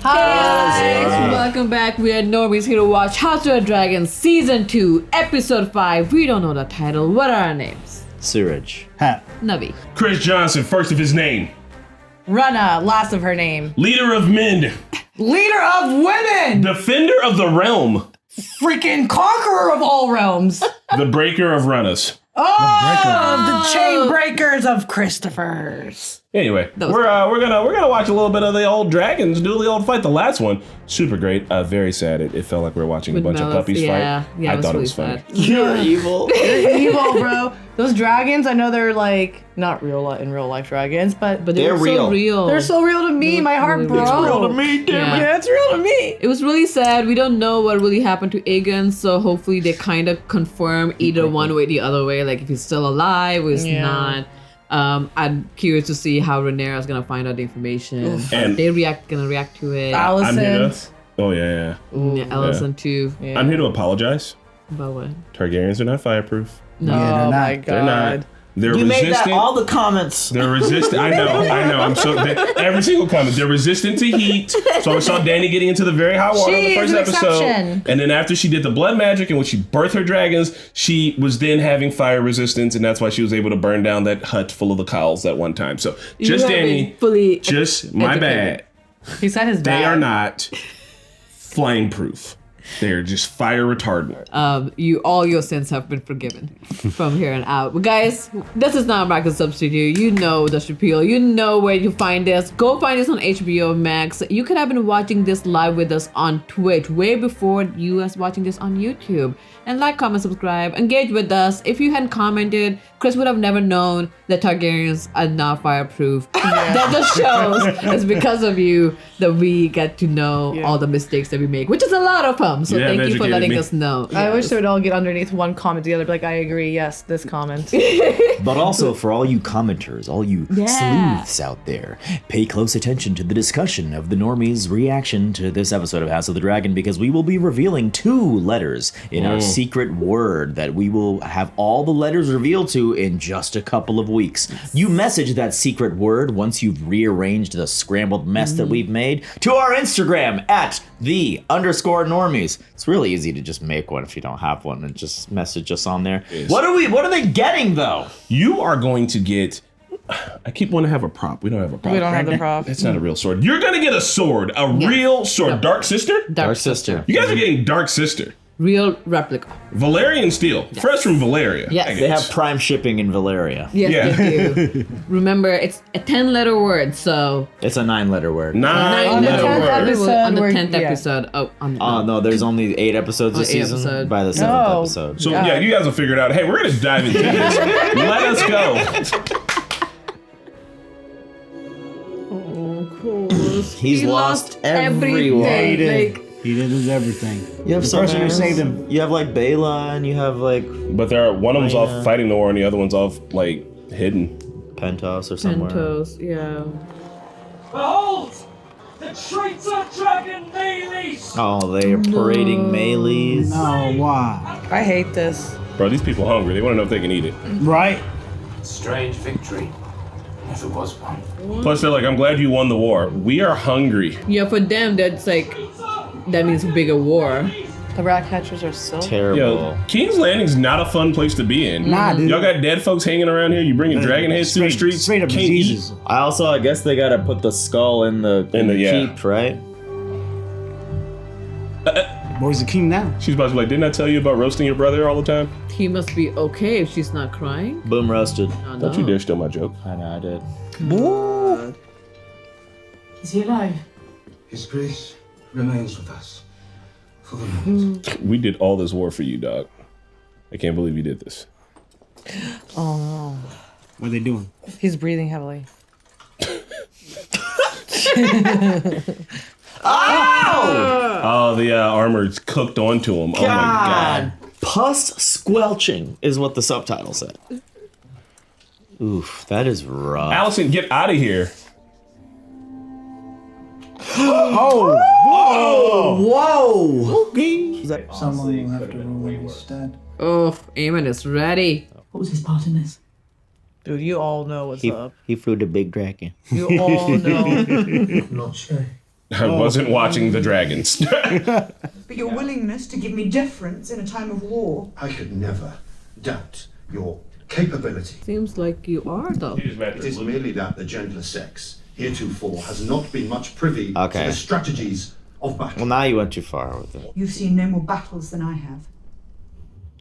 Hey guys, welcome back. We are Normies here to watch House of the Dragon Season 2, Episode 5. We don't know the title. What are our names? Suraj. Navi. Chris Johnson, first of his name. Rhaenyra, last of her name. Leader of men. Leader of women! Defender of the realm. Freaking conqueror of all realms! The breaker of runners. The chain breakers of Christopher's. Anyway, we're gonna watch a little bit of the old dragons do the old fight. The last one, super great. Very sad. It felt like we were watching a bunch of puppies fight. Yeah, I thought really it was funny. You're evil. They're evil, bro. Those dragons, I know they're like not in real life dragons, but They're real. so real. they're so real to me. My heart really broke. real. It's real to me, damn it. Yeah, it's real to me. It was really sad. We don't know what really happened to Aegon, so hopefully they kind of confirm either one way or the other way, like if he's still alive or he's not. I'm curious to see how Rhaenyra is gonna find out the information. And They gonna react to it. I'm here Allison. to, oh yeah. Yeah, Allison too. Yeah. I'm here to apologize. About what? Targaryens are not fireproof. No. Oh my god. They're not. They're You made resistant. that all the comments. They're resistant. I know. I'm so every single comment. They're resistant to heat. So I saw Dany getting into the very hot water in the She first is an episode, exception. and then after she did the blood magic and when she birthed her dragons, she was then having fire resistance, and that's why she was able to burn down that hut full of the cows that one time. So just have Dany, been fully just my educated. bad. He said his They dad. are not flame proof. They're just fire retardant. All your sins have been forgiven from here on out. But guys, this is not American Substitute. You know the appeal. You know where you find this. Go find this on HBO Max. You could have been watching this live with us on Twitch way before you was watching this on YouTube. And like, comment, subscribe, engage with us. If you hadn't commented, Chris would have never known that Targaryens are not fireproof. That just shows it's because of you that we get to know all the mistakes that we make, which is a lot of them. So Yeah, thank you for educated letting me. us know. I wish they would all get underneath one comment together, be like, I agree, yes, this comment. But also for all you commenters, all you Yeah. sleuths out there, pay close attention to the discussion of the Normies' reaction to this episode of House of the Dragon, because we will be revealing 2 letters in our secret word that we will have all the letters revealed to in just a couple of weeks. You message that secret word once you've rearranged the scrambled mess that we've made to our Instagram at _Normies. It's really easy to just make one if you don't have one and just message us on there. Yes. What are they getting though? You are going to get. I keep wanting to have a prop. We don't have a prop. We don't have the prop. That's not a real sword. You're gonna get a sword, a real sword. Dark Sister? Dark Sister. You guys are getting Dark Sister. Real replica. Valerian steel. Fresh from Valeria. Yes. I They have guess. prime shipping in Valeria. Yes, Yeah. they do. Remember, it's a 10-letter word, so... It's a 9-letter word. Nine On the letter 10th word. episode, on the we're- 10th yeah. episode. Oh no, there's only 8 episodes this 8 season. episodes. By the 7th Oh. episode. So God. yeah, you guys will figure it out. Hey, we're gonna dive into this. Let us go. He's lost everyone. everything. Like, He did lose everything. You have Sorcerer sometimes- saved him. You have like Bela and you have like But one of them's off fighting the war and the other one's off like hidden. Pentos or somewhere. Pentos, yeah. Behold! The traitor dragon Melees! Oh, they are parading melees. No, why? I hate this. Bro, these people hungry. They want to know if they can eat it. Right? Strange victory, if it was one. Plus, they're like, "I'm glad you won the war. We are hungry." Yeah, for them, that's like... That means bigger war. The rat catchers are so... Terrible. Yo, King's Landing's not a fun place to be in. Nah, dude. Y'all got dead folks hanging around here. You bringing dragon heads to the streets. Straight up Can't diseases. I guess they gotta put the skull in the yeah. keep, right? Boy's the king now. eat. She's about to be like, "Didn't I tell you about roasting your brother all the time?" He must be okay if she's not crying. Boom roasted. Oh, Don't you dare steal my joke. I know I did. Is he alive? His grace remains with us for the moment. We did all this war for you, dog. I can't believe you did this. Oh no. What are they doing? He's breathing heavily. Oh, the armor's cooked onto him. Oh my god. Pus squelching is what the subtitle said. Oof, that is rough. Allison, get out of here. Oh! Whoa! Someone will have to rule instead. Oh, Eamon is ready. What was his part in this? Dude, you all know what's up. He flew the big dragon. You all know. Not sure. I wasn't watching the dragons. But your willingness to give me deference in a time of war. I could never doubt your capability. Seems like you are, though. It is merely that the gentler sex heretofore has not been much privy to Okay. the strategies of battle. Well, now you went too far with it. You've seen no more battles than I have.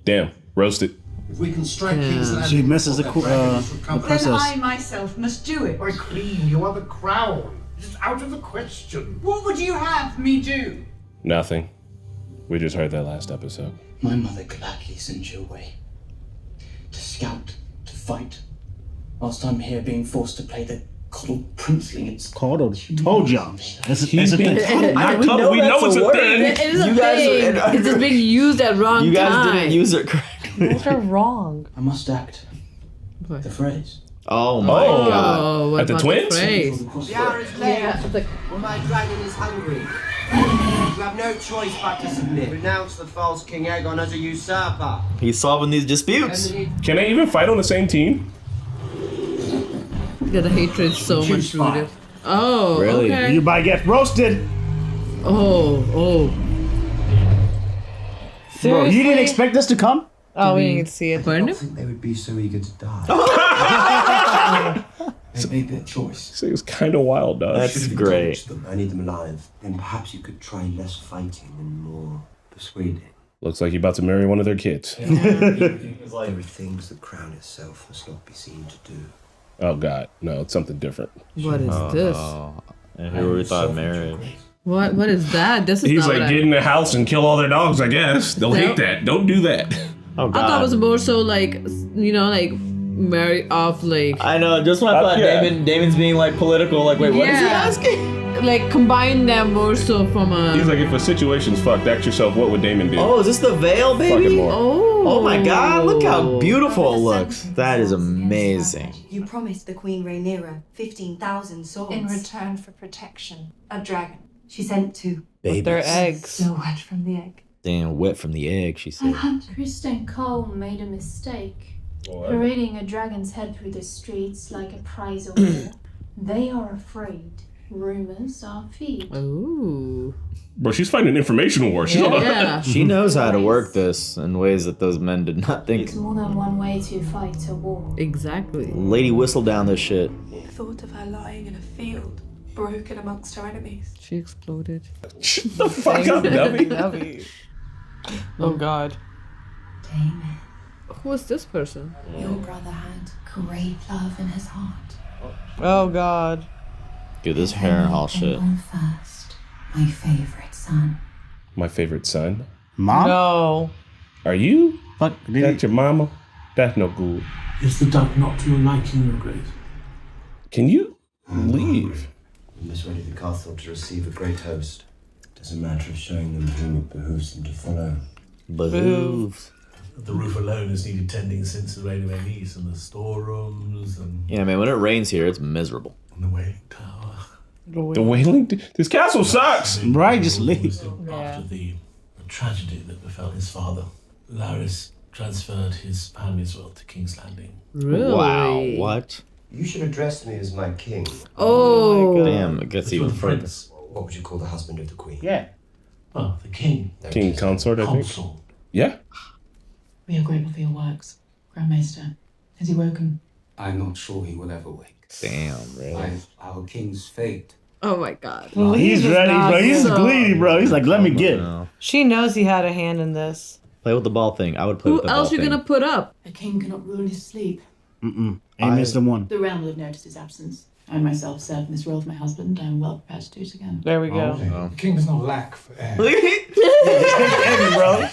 Damn, roasted. If we can strike King's Landing, She misses the Then princess. I myself must do it. My queen, you are the crown. It is out of the question. What would you have me do? Nothing. We just heard that last episode. My mother gladly sends you away. To scout, to fight. Whilst I'm here being forced to play the coddled princeling, it's... Coddled. Told y'all. It's a He's thing. been not we cuddled. know We know that's it's a a word. thing. It is a You guys- thing. It's just being used at wrong You guys time. didn't use it correctly. Those are wrong. I must act. What? The phrase. Oh my god. Oh, what At the about twins? phrase? The hour is late. My dragon is hungry. You have no choice but to submit. Renounce the false King Aegon as a usurper. He's solving these disputes. Can they even fight on the same team? Yeah, the hatred is so much rooted. Oh, Really? okay. You might get roasted. Oh. Bro, you didn't expect this to come? Oh, we didn't get to see it. Burn I him? think they would be so eager to die. They made their choice. So it was kind of wild, dog. That's great. Them. I need them alive. Then perhaps you could try less fighting and more persuading. Looks like you're about to marry one of their kids. There are things the crown itself must not be seen to do. Oh god, no, it's something different. What is this? And here we thought marriage. What is that? This is He's not like, what get in the house and kill all their dogs, I guess. They'll hate that. Don't do that. Oh god. I thought it was more so like, like marry off like. I know, just when I thought yeah. Damon's being like political, like, wait, what is he Yeah. asking? Like combine them more so from a. He's like, if a situation's fucked, ask yourself, what would Damon do? Oh, is this the veil, baby? Fucking more. Oh my god, look how beautiful it looks. That is amazing. You promised the Queen Rhaenyra 15,000 swords. In return for protection. A dragon. She sent 2. Babies. Their eggs. So wet from the egg. Damn, wet from the egg, she said. Kristen Cole made a mistake. Parading a dragon's head through the streets like a prize of war. They are afraid. Rumors are feed. Ooh. Bro, she's fighting an information war. She's on a- Yeah. She knows how to work this in ways that those men did not think. It's more than one way to fight a war. Exactly. Lady whistle down this shit. The thought of her lying in a field, broken amongst her enemies. She exploded. Shut the fuck up, Debbie. Oh God. Damon, Who is this person? your brother had great love in his heart. Oh God. Dude, this Harrenhal shit. Born first, my favorite son. My favorite son. Mom? No. Are you? Fuck, That's your mama? That's no good. Is the duck not to your liking, your grace? Can you leave? We must ready the castle to receive a great host. It is a matter of showing them whom it behooves them to follow. Behooves. The roof alone has needed tending since the reign of Aenys, and the storerooms and Yeah, man, when it rains here, it's miserable. the wailing tower. The whaling? This castle sucks! Right, just leave. After the tragedy that befell his father, Larys transferred his family's wealth to King's Landing. Really? Wow, what? You should address me as my king. Oh. Damn, it gets even further. Prince. What would you call the husband of the queen? Yeah. Well, the king. King consort, I think. Consul. Yeah. We are grateful for your works, Grand Maester. Has he woken? I'm not sure he will ever wake. Damn, really? Our king's fate. Oh my God. He's ready, bro. He's so- greedy, bro. He's like, let me get it. No. She knows he had a hand in this. Play with the ball thing. I would play Who with the ball else you thing. gonna put up? A king cannot rule in his sleep. Ain't missed the one. The realm will have noticed his absence. I myself served in this role with my husband. I am well prepared to do it again. There we go. The king does not lack for air.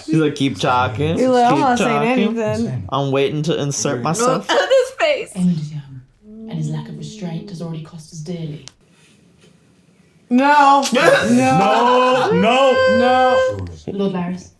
He's like, keep talking. He's like, I'm keep not saying talking. anything. I'm waiting to insert myself. This face. Aemond is young, and his lack of restraint has already cost us dearly. No. No. Lord Larys,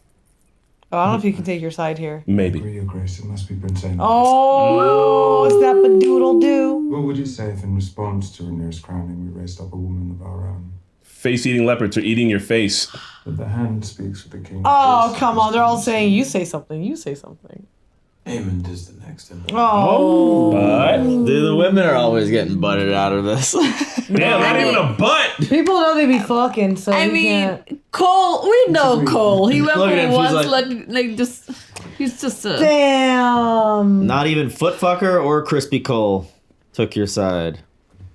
Oh, I don't know if you can take your side here. Maybe. Your grace, it must be Prince Aemon. Oh, snap a doodle doo. What would you say if in response to Rhaenyra's crowning we raised up a woman of our own? Face-eating leopards are eating your face. But the hand speaks for the king. Oh, come on. They're all saying, you say something. You say something. Damon is the next in line. Oh. But Dude, the women are always getting butted out of this. damn, not even a butt. People know they be fucking, so I you mean, can't. Cole, we know Cole. He went Look at him, for she's once, like- just, he's just a... Damn. Not even Footfucker or Crispy Cole took your side.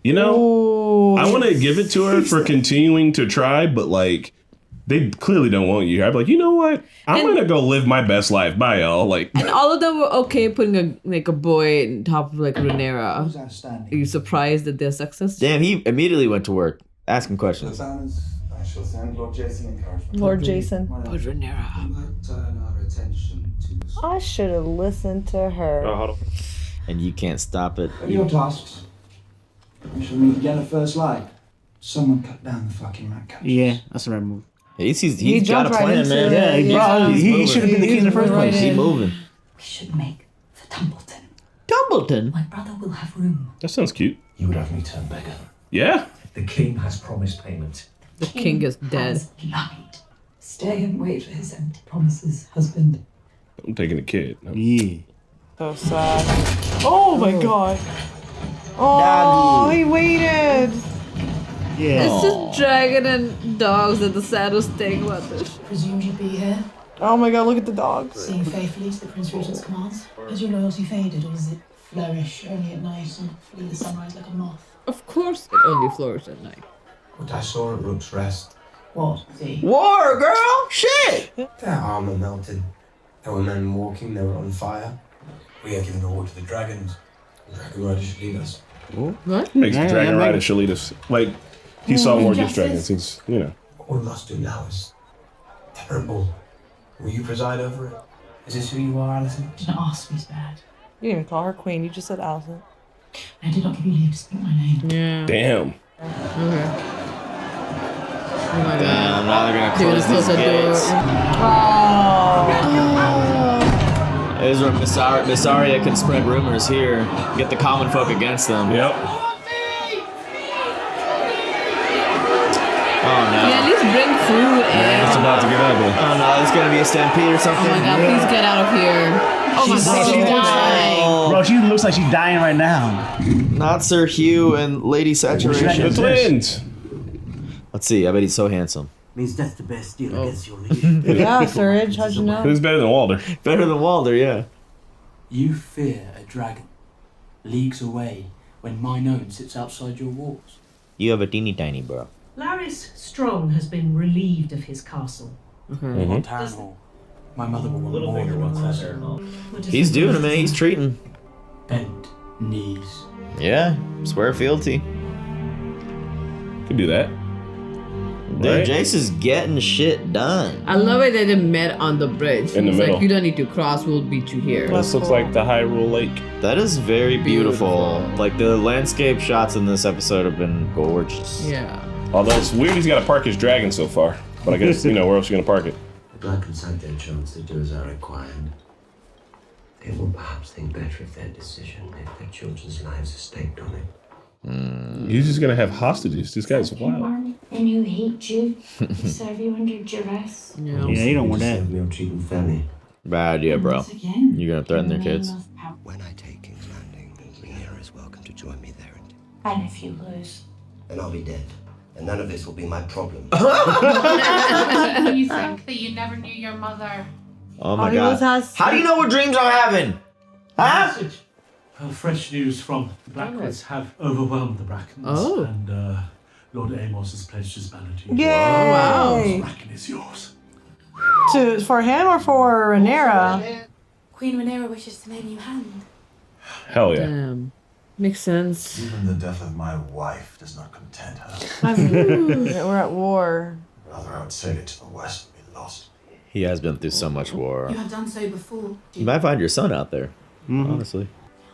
You know, Ooh. I want to give it to her for continuing to try, but like, they clearly don't want you here. I'm like, you know what? I'm gonna go live my best life. Bye, y'all. Like, And all of them were okay putting a boy on top of Rhaenyra. Are you surprised at their success? Damn, he immediately went to work, asking questions. I shall send Lord Jason encouragement. Lord Jason. But Rhaenyra. Might turn our attention to I should have listened to her. And you can't stop it. your tasks. We shall meet again at first light. Someone cut down the fucking rat catchers. Yeah, that's the right move. He's He got a jumped right plan, into man. it. Yeah, He's he moving. should have been the king in the first Right place. He in. moving. We should make for Tumbleton. Dumbleton? My brother will have room. that sounds cute. You would have me turn beggar. Yeah. The king has promised payment. The king is dead. Has lied. Stay and wait for his empty promises, husband. I'm taking a kid. No. Yeah. So sad. Oh my god. Oh, he waited. Yeah. It's just dragon and dogs are the saddest thing about this. Presumed you'd be here, Oh my god, look at the dogs. seeing faithfully to the Prince Regent's commands. Has your loyalty faded, or does it flourish only at night and flee the sunrise like a moth? Of course, it only flourishes at night. What I saw at Rook's Rest. What? See? War, girl! Shit! Their armor melted. There were men walking, they were on fire. We had given the war to the dragons. The dragon rider should lead us. What? Makes Yeah, the dragon yeah, rider make- Shalitas. Like, he saw more against Injustice. dragons. He's, you know. What we must do now is terrible. Will you preside over it? Is this who you are, Alison? Did not ask me, bad. You didn't even call her queen, you just said Allison. I did not give you leave to speak my name. Yeah. Damn. Okay. Oh my god. Damn, now they're gonna They're gonna close these close the door. gates. Oh. This is where Miss Arya can spread rumors here. Get the common folk against them. Yep. Oh no. Yeah, at least bring food It's in. about to get ugly. Oh no, there's gonna be a stampede or Oh something. my god, please get out of here. Oh my god, she's dying. Bro, she looks like she's dying right now. Not Sir Hugh and Lady The Saturation. twins. Let's see, I bet he's so handsome. Means that's the best deal Oh. against your leadership. Yeah, Sir Edge, how'd you know? Who's better than Walder? Better than Walder, yeah. You fear a dragon, leagues away, when mine own sits outside your walls. You have a teeny tiny bro. Larys Strong has been relieved of his castle. Mhm. Harrenhal. My mother will want more than one closer. What is He's the doing it, reason? man. He's treating. Bend knees. Yeah, swear fealty. Could do that. Dude, Right. Jace is getting shit done. I love it that they met on the bridge. In the It's middle. like, you don't need to cross, we'll beat you here. This looks like the Hyrule Lake. That is very beautiful. Like the landscape shots in this episode have been gorgeous. Yeah. Although it's weird he's got to park his dragon so far. But I guess, where else are you going to park it? The Black and Side their chance to do as I required. They will perhaps think better of their decision if their children's lives are staked on it. He's just going to have hostages. This guy's wild. And who hate you, who serve you under duress. Yeah, you don't want that. We'll treat them fairly. Bad idea, bro. Once again, You're gonna threaten their kids. When I take King's Landing, Rhaenyra is welcome to join me there. And if you lose. And I'll be dead. And none of this will be my problem. You think that you never knew your mother. Oh my god. How do you know what dreams I'm having? Huh? Fresh news from the Blackwoods have overwhelmed the Brackens. Oh. And Lord Amos has pledged his banner to you. Yay! Wow. The Bracken is yours. For him or for Rhaenyra? Queen Rhaenyra wishes to name you hand. Hell yeah. Damn. Makes sense. Even the death of my wife does not content her. I mean, we're at war. Rather, I would sail it to the west and be lost. He has been through so much war. You have done so before. You might find your son out there. Honestly.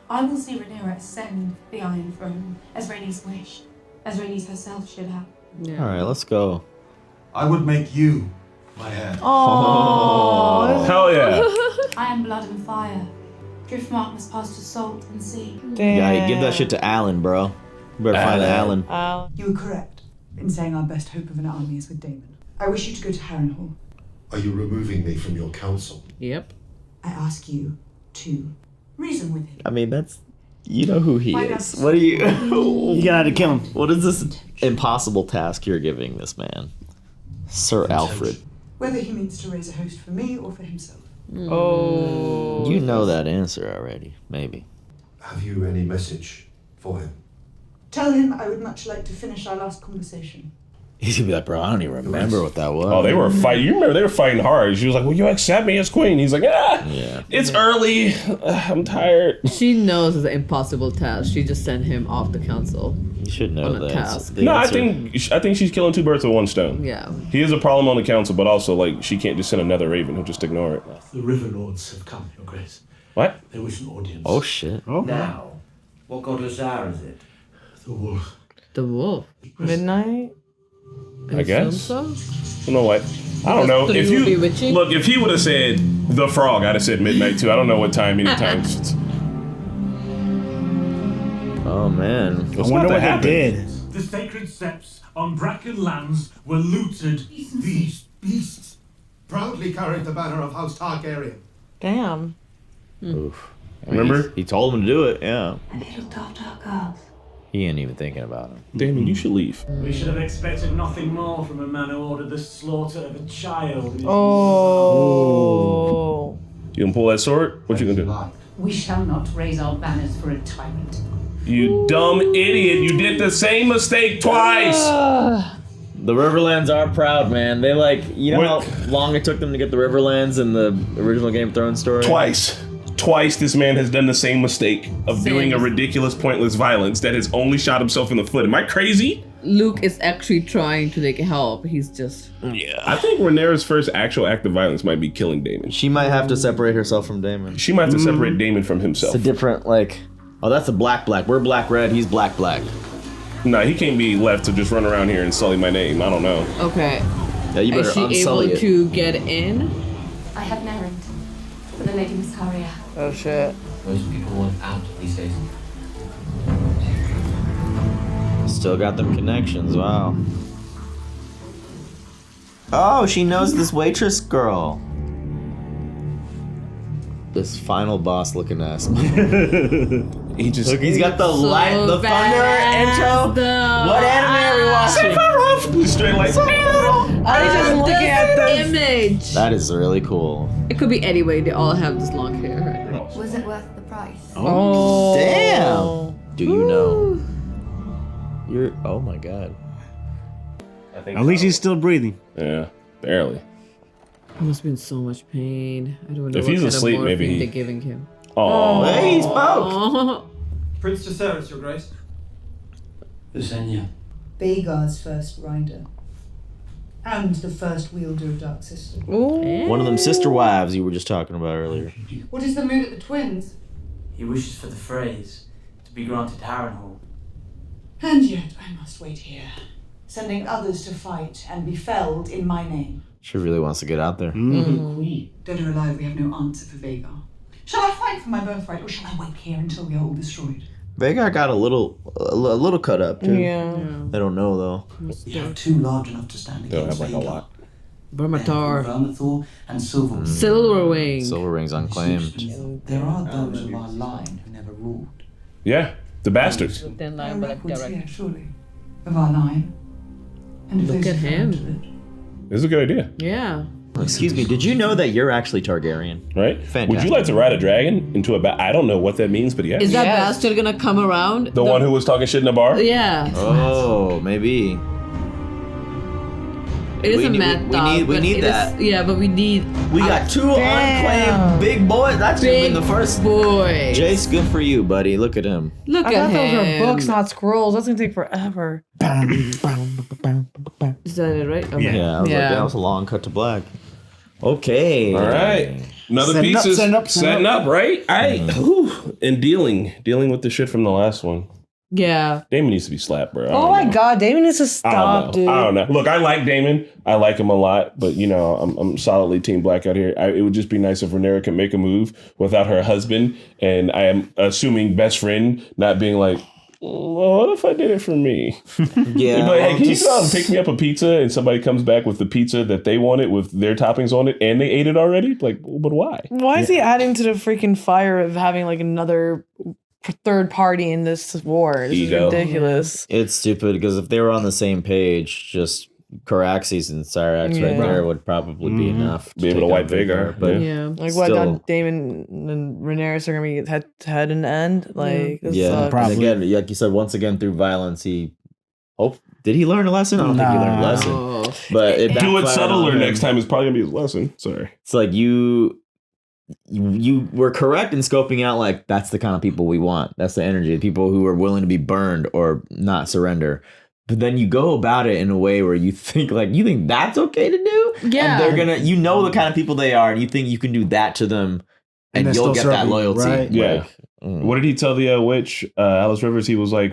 I will see Rhaenyra ascend the Iron Throne, as Rhaenys wished, as Rhaenys herself should have. Alright, let's go. I would make you my head. Oh. Hell yeah. I am blood and fire. Driftmark must pass to salt and sea. Yeah, give that shit to Alan, bro. You better find Alan. You were correct in saying our best hope of an army is with Damon. I wish you to go to Harrenhal. Are you removing me from your council? Yep. I ask you to reason with him. I mean, that's... You know who he Why is. not? What are you... You gotta kill him. What is this impossible task you're giving this man? Sir Alfred. Whether he means to raise a host for me or for himself. Oh. You know that answer already, maybe. Have you any message for him? Tell him I would much like to finish our last conversation. He's gonna be like, bro, I don't even remember what that was. Oh, they were fighting. You remember they were fighting hard. She was like, "Will you accept me as queen?" He's like, Yeah. It's early. I'm tired." She knows it's an impossible task. She just sent him off the council. You should know On a that. task. No, I think she's killing two birds with one stone. Yeah. He is a problem on the council, but also like she can't just send another raven who'll just ignore it. The Riverlords have come, Your Grace. What? They wish an audience. Oh shit. Now, what godless hour is it? The wolf. The wolf. Midnight? I guess. So? You know what? I don't know. Three If would be you witchy? look, if he would have said the frog, I'd have said midnight too. I don't know what time. Anytime. Oh man. What's I wonder about what to happen? they did. The sacred steps on Bracken lands were looted. These beasts Proudly carried the banner of House Targaryen. Damn. Oof. Remember? He told him to do it, yeah. They looked after our girls. He ain't even thinking about him. Damon, you should leave. We should have expected nothing more from a man who ordered the slaughter of a child. Oh. You gonna pull that sword? What you gonna do? We shall not raise our banners for a tyrant. You dumb idiot! You did the same mistake twice. The Riverlands are proud, man. They you know how long it took them to get the Riverlands in the original Game of Thrones story? Twice this man has done the same mistake of doing a ridiculous, pointless violence that has only shot himself in the foot. Am I crazy? Luke is actually trying to help. He's just... Yeah. I think Rhaenyra's first actual act of violence might be killing Damon. She might have to separate herself from Damon. She might have to separate Damon from himself. It's a different, oh, that's a black. We're black-red, he's black. Nah, he can't be left to just run around here and sully my name. I don't know. Okay. Yeah, you better Is she unsully able it. to get in? I have an errand for the Lady Miscaria. Oh shit. Most people want out these days. Still got them connections, wow. Oh, she knows this waitress girl. This final boss looking ass. He just... Look, he's got the light, the thunder intro. What anime are we watching? Straight like... I was just looking at this image. That is really cool. It could be any way. They all have this long hair. Was it worth the price? Oh, damn. Do you know? Oh my god. I think At least he's still breathing. Yeah, barely. He must be in so much pain. I don't know If what he's kind asleep, of morphine maybe he- they're giving him. Oh, hey, he spoke. Oh. Prince Jacaerys, Your Grace. Visenya. Vhagar's first rider. And the first wielder of Dark Sister. One of them sister wives you were just talking about earlier. What is the mood at the twins? He wishes for the phrase to be granted Harrenhal. And yet I must wait here, sending others to fight and be felled in my name. She really wants to get out there. Dead or alive, we have no answer for Vhagar. Shall I fight for my birthright, or shall I wait here until we are all destroyed? Vhagar got a little cut up too. Yeah. They don't know though. We have two large enough to stand they don't against have like a Vhagar. lot. Vermithor. Vermithor and Silverwing. Silverwing. Silver Ring's unclaimed. There are those of our line who never ruled. Yeah, the bastards. Thin No line, but records direct. here, surely, of our line. And if Look those at who him. found it. This is a good idea, Yeah. Excuse me, did you know that you're actually Targaryen? right? Fantastic. Would you like to ride a dragon into a I don't know what that means, but yeah. Is that Yes. bastard gonna come around? the one who was talking shit in the bar? Yeah. Oh, maybe. It is We a need- mad we dog. need- we but need it that. is- yeah, but we need We got two unclaimed big boys. That's big been the first. boy. Jace, good for you, buddy. Look at him. Look I at thought those him. were books, not scrolls. That's gonna take forever. Is that it, right? Okay. Yeah, I was like, that was a long cut to black. Okay. All right. Another Setting piece up, is setting up, setting up, right? And dealing with the shit from the last one. Yeah. Damon needs to be slapped, bro. I Oh don't my know. god, Damon needs to I stop, don't dude. know. I don't know. Look, I like Damon. I like him a lot, but you know, I'm solidly team black out here. It would just be nice if Rhaenyra could make a move without her husband, and I am assuming best friend not being like, well, what if I did it for me? Yeah. Like, hey, can you go out and pick me up a pizza? And somebody comes back with the pizza that they wanted with their toppings on it, and they ate it already. Like, but why? Why is he adding to the freaking fire of having like another third party in this war? This Ego. is ridiculous. It's stupid because if they were on the same page, just Caraxes and Cyrax right there would probably be enough. Be able to wipe Vhagar. But Like what? Now Damon and Rhaenyra are gonna be head to head in the end. Like this sucks. And again, like you said, once again through violence, he. Oh, did he learn a lesson? I don't think he learned a lesson. But it Do it backfired subtler on him. next time is probably gonna be his lesson. Sorry. It's like you were correct in scoping out like that's the kind of people we want. That's the energy. People who are willing to be burned or not surrender. But then you go about it in a way where you think that's okay to do? Yeah. And they're gonna the kind of people they are, and you think you can do that to them and you'll get that loyalty. Right? Yeah. What did he tell the witch, Alice Rivers? He was like,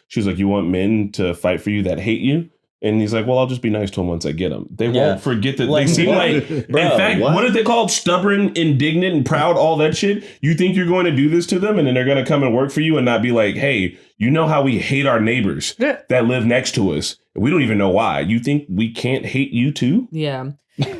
she was like, you want men to fight for you that hate you? And he's like, well, I'll just be nice to them once I get them. They won't forget that. They seem like, in fact, what are they called? Stubborn, indignant, and proud, all that shit. You think you're going to do this to them and then they're going to come and work for you and not be like, hey, you know how we hate our neighbors that live next to us. We don't even know why. You think we can't hate you too? Yeah.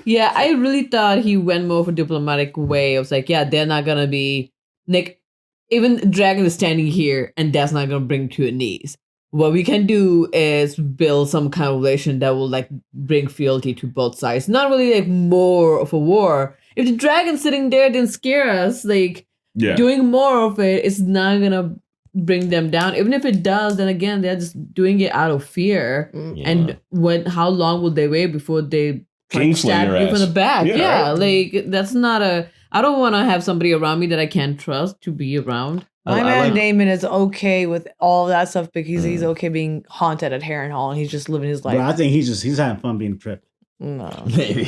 Yeah, I really thought he went more for diplomatic way. I was like, yeah, they're not going to be, like, even Dragon is standing here and that's not going to bring to your knees. What we can do is build some kind of relation that will like bring fealty to both sides. Not really like more of a war. If the dragon sitting there didn't scare us, like doing more of it is not gonna bring them down. Even if it does, then again they're just doing it out of fear. And how long will they wait before they stab you from the back? Yeah, like that's not a. I don't want to have somebody around me that I can't trust to be around. My man Damon is okay with all that stuff because he's okay being haunted at Harrenhal and he's just living his life. But I think he's having fun being tripped. No. Maybe.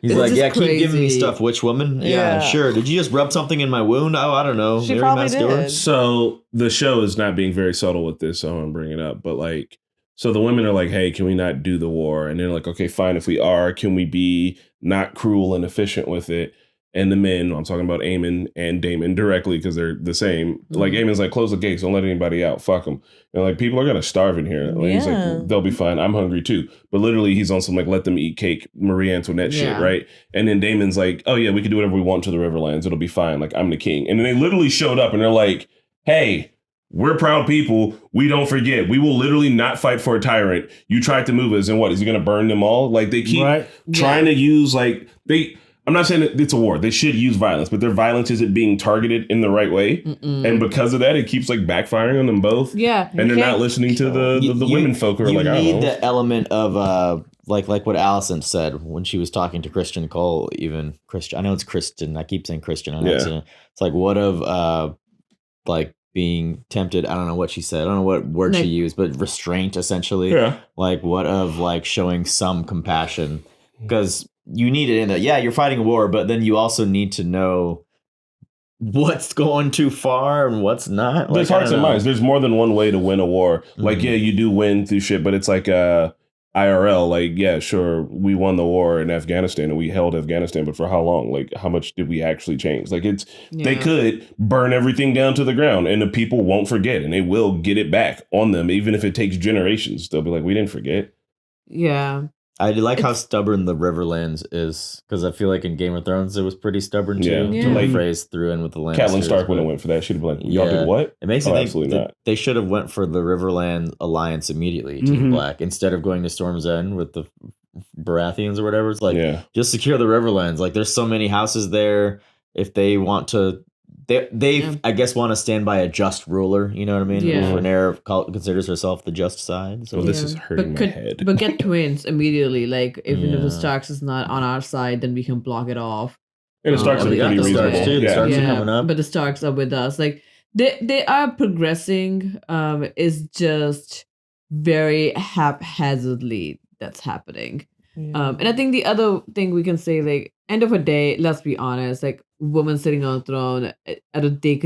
He's like, keep giving me stuff, witch woman. Yeah, sure. Did you just rub something in my wound? Oh, I don't know. She probably did. So the show is not being very subtle with this, so I want to bring it up. But like, so the women are like, hey, can we not do the war? And they're like, okay, fine. If we are, can we be not cruel and efficient with it? And the men, I'm talking about Aemon and Damon directly because they're the same. Mm-hmm. Like Aemon's like, close the gates, don't let anybody out, fuck them. And like people are gonna starve in here. Like, he's like, they'll be fine. I'm hungry too. But literally, he's on some like let them eat cake, Marie Antoinette shit, right? And then Damon's like, oh yeah, we can do whatever we want to the Riverlands. It'll be fine. Like I'm the king. And then they literally showed up and they're like, hey. We're proud people. We don't forget. We will literally not fight for a tyrant. You tried to move us, and what is he going to burn them all? Like they keep trying to use like they. I'm not saying that it's a war. They should use violence, but their violence isn't being targeted in the right way, and because of that, it keeps like backfiring on them both. Yeah, and they're not listening to the women folk who are like, I don't know. You need the element of like what Allison said when she was talking to Christian Cole. Even Christian, I know it's Kristen. I keep saying Christian on accident. It's like what of like being tempted. I don't know what she said. I don't know what word she used, but restraint essentially. Yeah. Like what of like showing some compassion because. You need it in that. Yeah, you're fighting a war, but then you also need to know what's going too far and what's not. There's hearts and minds. There's more than one way to win a war. Mm-hmm. Like, yeah, you do win through shit, but it's like IRL. Like, yeah, sure, we won the war in Afghanistan and we held Afghanistan, but for how long? Like, how much did we actually change? Like, they could burn everything down to the ground and the people won't forget and they will get it back on them, even if it takes generations. They'll be like, we didn't forget. Yeah. I like how stubborn the Riverlands is because I feel like in Game of Thrones it was pretty stubborn too. Yeah. To like phrase threw in with the Lannisters. Catelyn Stark wouldn't have went for that. She'd be like, y'all did what? It makes me think absolutely not. They should have went for the Riverland alliance immediately, Team Black, instead of going to Storm's End with the Baratheons or whatever. It's like just secure the Riverlands. Like there's so many houses there. If they want to. They I guess, want to stand by a just ruler. You know what I mean? Yeah. Rhaenyra considers herself the just side. So this is hurting my head. But get twins immediately. Like, even if the Starks is not on our side, then we can block it off. And the Starks are pretty reasonable. The Starks are coming up. But the Starks are with us. Like, they are progressing. It's just very haphazardly that's happening. And I think the other thing we can say, like, end of a day, let's be honest, like, woman sitting on a throne, I don't think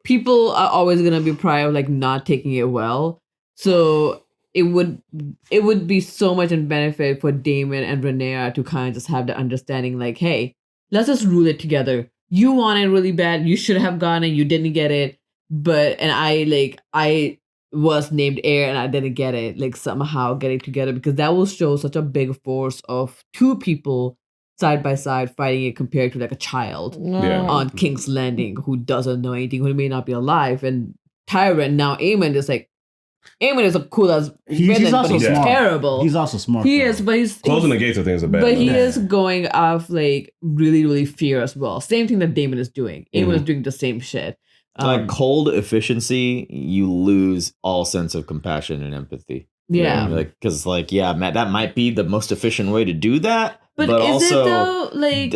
people are always gonna be proud of like not taking it well. So it would be so much in benefit for Damon and Rhaenyra to kind of just have the understanding, like, hey, let's just rule it together. You want it really bad, you should have gotten it, you didn't get it. and I was named heir and I didn't get it, like somehow get it together, because that will show such a big force of two people side by side fighting it compared to like a child on King's Landing who doesn't know anything, who may not be alive. And Tyrant, now Aemon is like, Aemon is a cool as villain, but he's terrible. He's also smart. He is, but he's closing the gates, I think, is a bad. But he is going off like really, really fear as well. Same thing that Damon is doing. Aemon is doing the same shit. Like cold efficiency, you lose all sense of compassion and empathy. Yeah. Like, because Matt, that might be the most efficient way to do that. But is also, it though,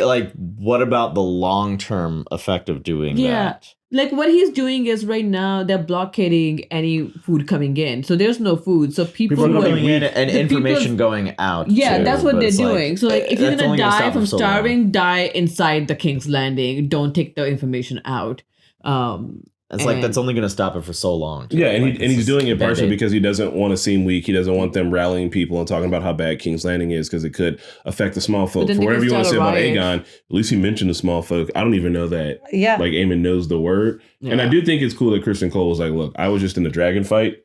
like what about the long-term effect of doing that? Like what he's doing is right now they're blockading any food coming in, so there's no food. So people are going in and information going out. Yeah, too, that's what they're doing. So like, if you're gonna die from starving, die inside the King's Landing. Don't take the information out. It's like that's only going to stop it for so long. Yeah, and he's doing it partially because he doesn't want to seem weak. He doesn't want them rallying people and talking about how bad King's Landing is because it could affect the small folk. For whatever you want to say about Aegon, at least he mentioned the small folk. I don't even know that. Yeah, like Aemon knows the word, and I do think it's cool that Kristen Cole was like, "Look, I was just in the dragon fight.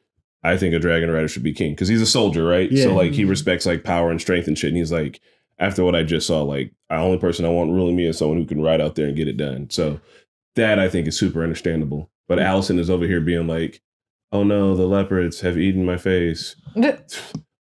I think a dragon rider should be king because he's a soldier, right? Yeah. So like he respects like power and strength and shit. And he's like, after what I just saw, like the only person I want ruling me is someone who can ride out there and get it done. So that I think is super understandable. But Allison is over here being like, oh no, the leopards have eaten my face.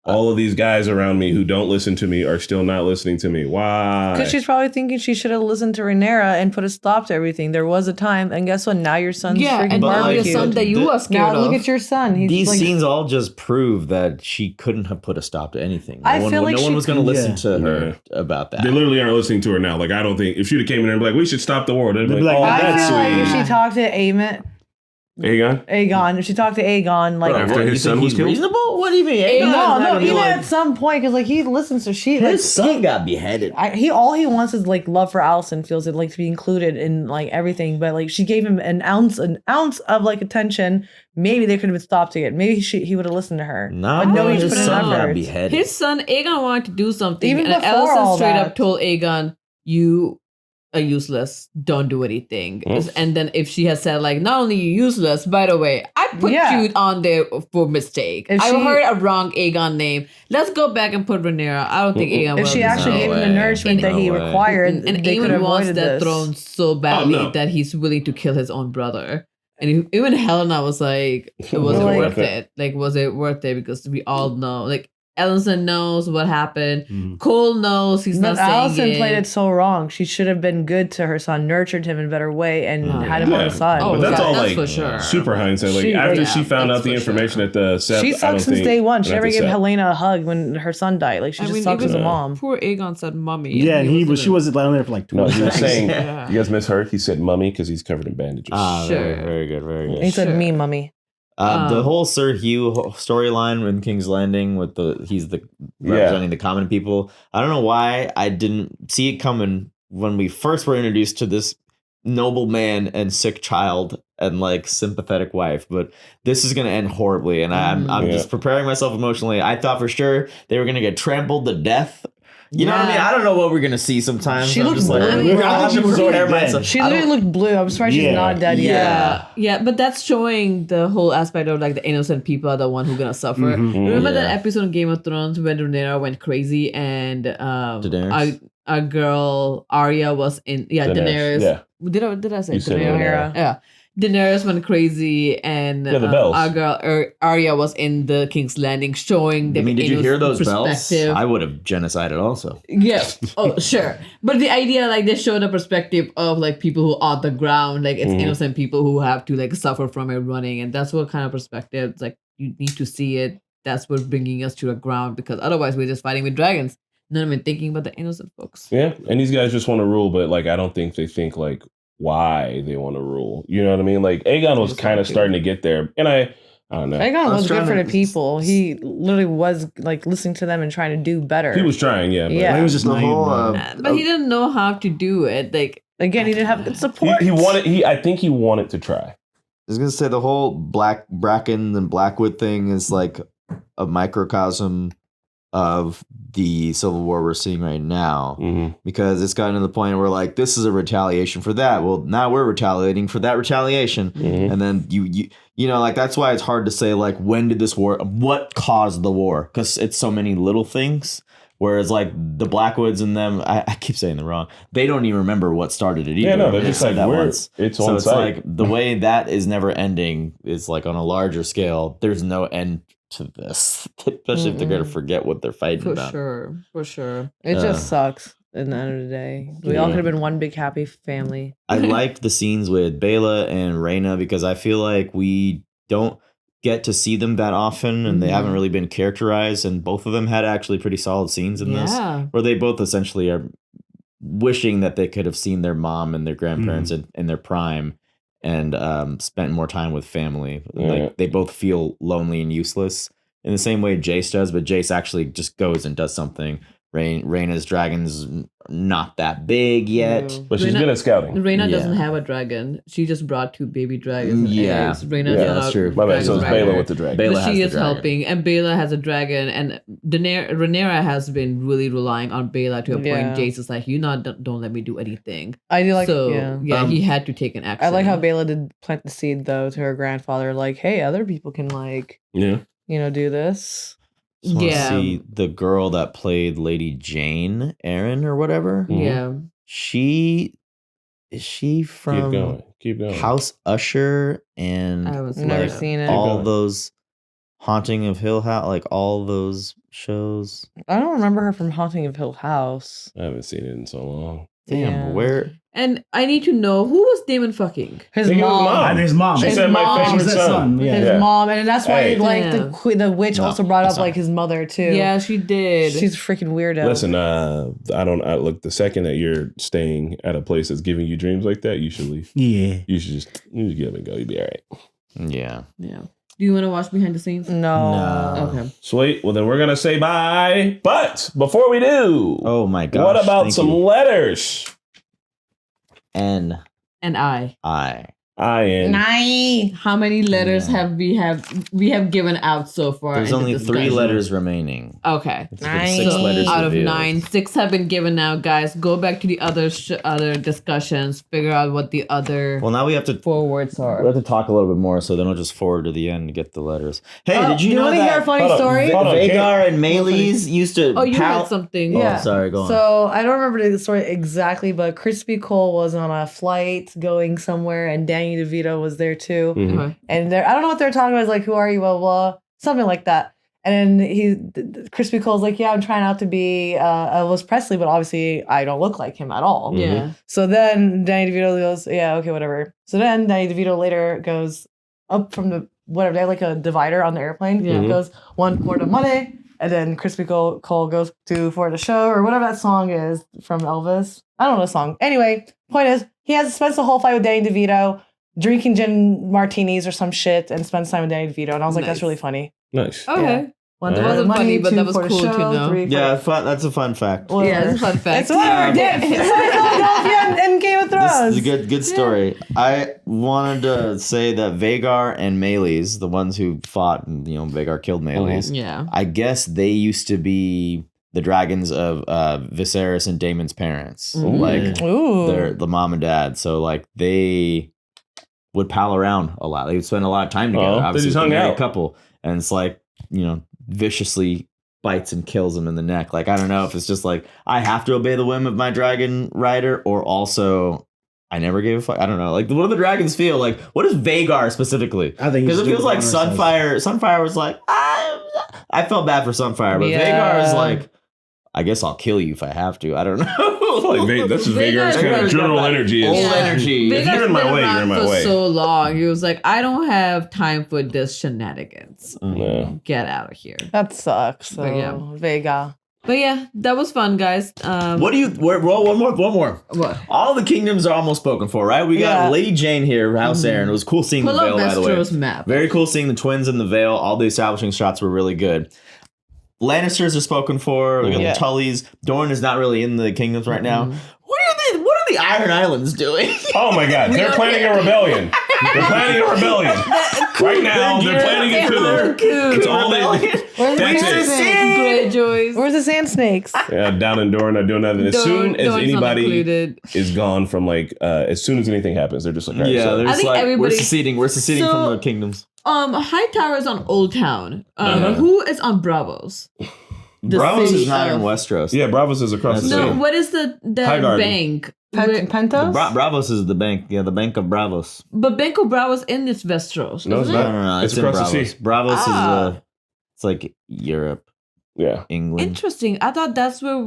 All of these guys around me who don't listen to me are still not listening to me. Why? Because she's probably thinking she should have listened to Rhaenyra and put a stop to everything. There was a time, and guess what? Now your son's freaking barbecued. Son that you are scared now of. Look at your son. He's These like, scenes all just prove that she couldn't have put a stop to anything. No one was going to listen to her about that. They literally aren't listening to her now. Like I don't think if she'd have came in there and be like, we should stop the war, they'd be like, oh, I that's feel like if sweet. she talked to Aegon. If she talked to Aegon, like after his son was killed? Reasonable? What do you mean? No, even at some point, because like he listens to she. His son got beheaded. All he wants is like love for Allison. Feels it like to be included in like everything, but like she gave him an ounce of like attention. Maybe they could have been stopping it. Maybe he would have listened to her. No, his son got beheaded. His son Aegon wanted to do something, Even and before all Allison straight that. up told Aegon, "You are useless. Don't do anything." And then if she had said like, not only you useless, by the way, I put you on there for mistake. I heard a wrong Aegon name. Let's go back and put Rhaenyra. I don't think Aegon. If she actually gave him the nourishment that he required, and they could Aemon have wants avoided that this. throne so badly that he's willing to kill his own brother. And even Helena was like, was it worth it? Like, was it worth it? Because we all know, like, Ellison knows what happened. Cole knows he's not saying Allison it. played it so wrong. She should have been good to her son, nurtured him in a better way, and had him on the side. But that's all that's like for sure. super hindsight. Like after she found out the information at the Seth, She I don't sucks since think- day one. She not never the gave Seth. Helena a hug when her son died. Like she just sucks as a mom. Poor Aegon said "mommy." Yeah, and she was only there for like 20 No, he was seconds. saying, Yeah. you guys misheard. He said mummy because he's covered in bandages. Very good, very good. He said me, mummy. The whole Sir Hugh storyline in King's Landing with he's representing the common people. I don't know why I didn't see it coming when we first were introduced to this noble man and sick child and like sympathetic wife, but this is going to end horribly, and I'm just preparing myself emotionally. I thought for sure they were going to get trampled to death. You know what I mean? I don't know what we're gonna see sometimes. She I'm looks just like, blue. I have to prepare myself. She literally looked blue. I'm surprised she's not dead yet. Yeah, but that's showing the whole aspect of like the innocent people are the one who's gonna suffer. Remember that episode of Game of Thrones when Rhaenyra went crazy and our girl Arya was in Daenerys. Yeah. Did I say You said Daenerys? Rhaenyra. Yeah. Daenerys went crazy and the bells. our girl Arya was in the King's Landing showing the did you hear those bells? perspective. I would have genocided also. Yeah. Oh, sure. But the idea, like, they show the perspective of, like, people who are on the ground. Like, it's innocent people who have to, like, suffer from it running. And that's what kind of perspective, it's like, you need to see it. That's what's bringing us to the ground. Because otherwise, we're just fighting with dragons. Not even thinking about the innocent folks. Yeah, and these guys just want to rule, but like I don't think they think like why they want to rule. You know what I mean? Like Aegon was kind of starting to get there, and I don't know. Aegon was good for the people. He literally was like listening to them and trying to do better. He was trying, yeah. But Yeah. He was just The naive, whole, man. But he didn't know how to do it. Like, again, he didn't have good support. I think he wanted to try. I was gonna say the whole Black Bracken and Blackwood thing is like a microcosm of the Civil War we're seeing right now, because it's gotten to the point where like this is a retaliation for that. Well, now we're retaliating for that retaliation, and then you know, like that's why it's hard to say like when did this war, what caused the war, because it's so many little things. Whereas like the Blackwoods and them, I keep saying the wrong. They don't even remember what started it either. Yeah, no, they're just like, that once. It's so on it's site. like the way that is never ending is like on a larger scale. There's no end to this, especially if they're gonna forget what they're fighting about. For sure. It just sucks. At the end of the day, we all could have been one big happy family. I liked the scenes with Bela and Rhaena because I feel like we don't get to see them that often, and they haven't really been characterized, and both of them had actually pretty solid scenes in this, where they both essentially are wishing that they could have seen their mom and their grandparents in their prime and spent more time with family. Like they both feel lonely and useless in the same way Jace does, but Jace actually just goes and does something. Rhaenyra's dragon's not that big yet, but she's good at scouting. Rhaena doesn't have a dragon. She just brought 2 baby dragons. Rhaena's that's true. My bad. So it's Bela with the dragon. But she is helping, and Bela has a dragon, and Rhaenyra has been really relying on Bela to a point. Jace is like, don't let me do anything. I do like, so he had to take an action. I like how Bela did plant the seed though to her grandfather, like, hey, other people can like, do this. See the girl that played Lady Jane, Erin or whatever. Is she from Keep going. House Usher and I've never seen it. All those Haunting of Hill House, like all those shows. I don't remember her from Haunting of Hill House. I haven't seen it in so long. Damn, where? And I need to know, who was Damon fucking? His mom. And his mom. She said my favorite son. His mom, and that's why like the witch also brought up like his mother too. Yeah, she did. She's a freaking weirdo. Listen, look, the second that you're staying at a place that's giving you dreams like that, you should leave. Yeah. You should just get up and go. You'll be all right. Yeah. Do you want to watch behind the scenes? No. Okay. Sweet. Well, then we're gonna say bye. But before we do, oh my gosh, what about some letters? N and I. How many letters have we given out so far? There's only 3 letters remaining. Okay. It's been 6 letters out of revealed. 9. 6 have been given out, guys. Go back to the other discussions. Figure out what the other Well, now we have to forwards are. We have to talk a little bit more, so they don't just forward to the end to get the letters. Hey, did you do you know want to that hear a funny story? Vagar and Melees used to? Oh, you had something. Oh, sorry. Go on. So I don't remember the story exactly, but Crispy Cole was on a flight going somewhere, and Danny DeVito was there too. And I don't know what they're talking about. It's like, who are you? Blah blah, something like that. And then Crispy Cole's like, yeah, I'm trying not to be Elvis Presley, but obviously I don't look like him at all. Yeah. So then Danny DeVito goes, yeah, okay, whatever. So then Danny DeVito later goes up from the whatever, they have like a divider on the airplane. Yeah. It goes 1 for the money, and then Crispy Cole goes 2 for the show, or whatever that song is from Elvis. I don't know the song. Anyway, point is, he spends the whole fight with Danny DeVito, drinking gin martinis or some shit, and spends time with Danny DeVito. And I was like, that's really funny. Nice. Okay. Yeah. Well, that wasn't funny, but that was cool to know. Yeah, that's a fun fact. Yeah, it's a fun fact. It's whatever. It's like Philadelphia and Game of Thrones. This is a good story. I wanted to say that Vagar and Melees, the ones who fought, and Vagar killed Melees. Yeah. I guess they used to be the dragons of Viserys and Damon's parents, like they're the mom and dad. So like they would pal around a lot. They would spend a lot of time together. They Obviously, just it's a hung married out. couple, and it's like viciously bites and kills him in the neck. Like I don't know if it's just like I have to obey the whim of my dragon rider, or also I never gave a fuck. I don't know. Like what do the dragons feel like? What is Vagar specifically? I think because it feels like Sunfire. Sunfire was like I felt bad for Sunfire, but Vagar is like, I guess I'll kill you if I have to. I don't know. Like that's just Vagar's kind of general energy. Old energy. If you're in my way, you're in my way. For so long, he was like, I don't have time for this shenanigans. Get out of here. That sucks. So, But yeah. Vega. But yeah, that was fun, guys. What do you? Roll one more. What? All the kingdoms are almost spoken for, right? We got Lady Jane here, House Aaron. It was cool seeing Pull the up Vale, by the way. Westeros map. Very cool seeing the twins in the Vale. All the establishing shots were really good. Lannisters are spoken for. We got the Tullys. Dorne is not really in the kingdoms right now. What are the Iron Islands doing? Oh my God, they're planning a rebellion. They're planning a rebellion. Right now, they're planning a coup. It's all Where's That's the it. sand snakes? Where's the sand snakes? Yeah, down in Dorne, not doing nothing. As soon as Dorne's not anybody included. is gone from like, as soon as anything happens, they're just like, all right, Yeah, so- they're I just think like, we're everybody- seceding. We're seceding So- from the kingdoms. Hightower is on Old Town. Uh-huh. Who is on Bravos? The Bravos city is not of- in Westeros. Yeah, Bravos is across the No, sea. what is the Highgarden. bank? Pentos? Bravos is the bank. Yeah, the bank of Bravos. But Bank of Bravos in this Westeros, No, it's isn't it? not. No. It's in across the Bravos. sea. Bravos Ah. is it's like Europe, Yeah. England. Interesting. I thought that's where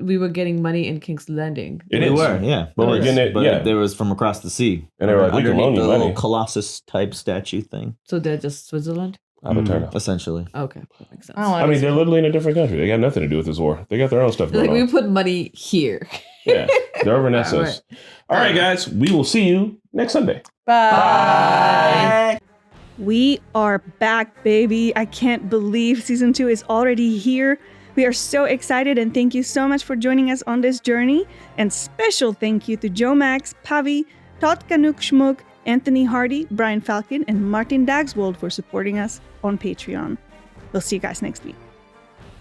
we were getting money in King's Landing. It They is. were, yeah. But we're getting it, yeah. There was from across the sea. And they were like, we can underneath loan you the money. little Colossus type statue thing. So they're just Switzerland? Essentially. Okay, that makes sense. I mean, they're literally in a different country. They got nothing to do with this war. They got their own stuff going Like we on. put money here. Yeah, they're over in Essos. Alright. All right, guys. We will see you next Sunday. Bye. We are back, baby. I can't believe season 2 is already here. We are so excited and thank you so much for joining us on this journey. And special thank you to Joe Max, Pavi, Todd Kanuk Schmuck, Anthony Hardy, Brian Falcon, and Martin Dagswold for supporting us on Patreon. We'll see you guys next week.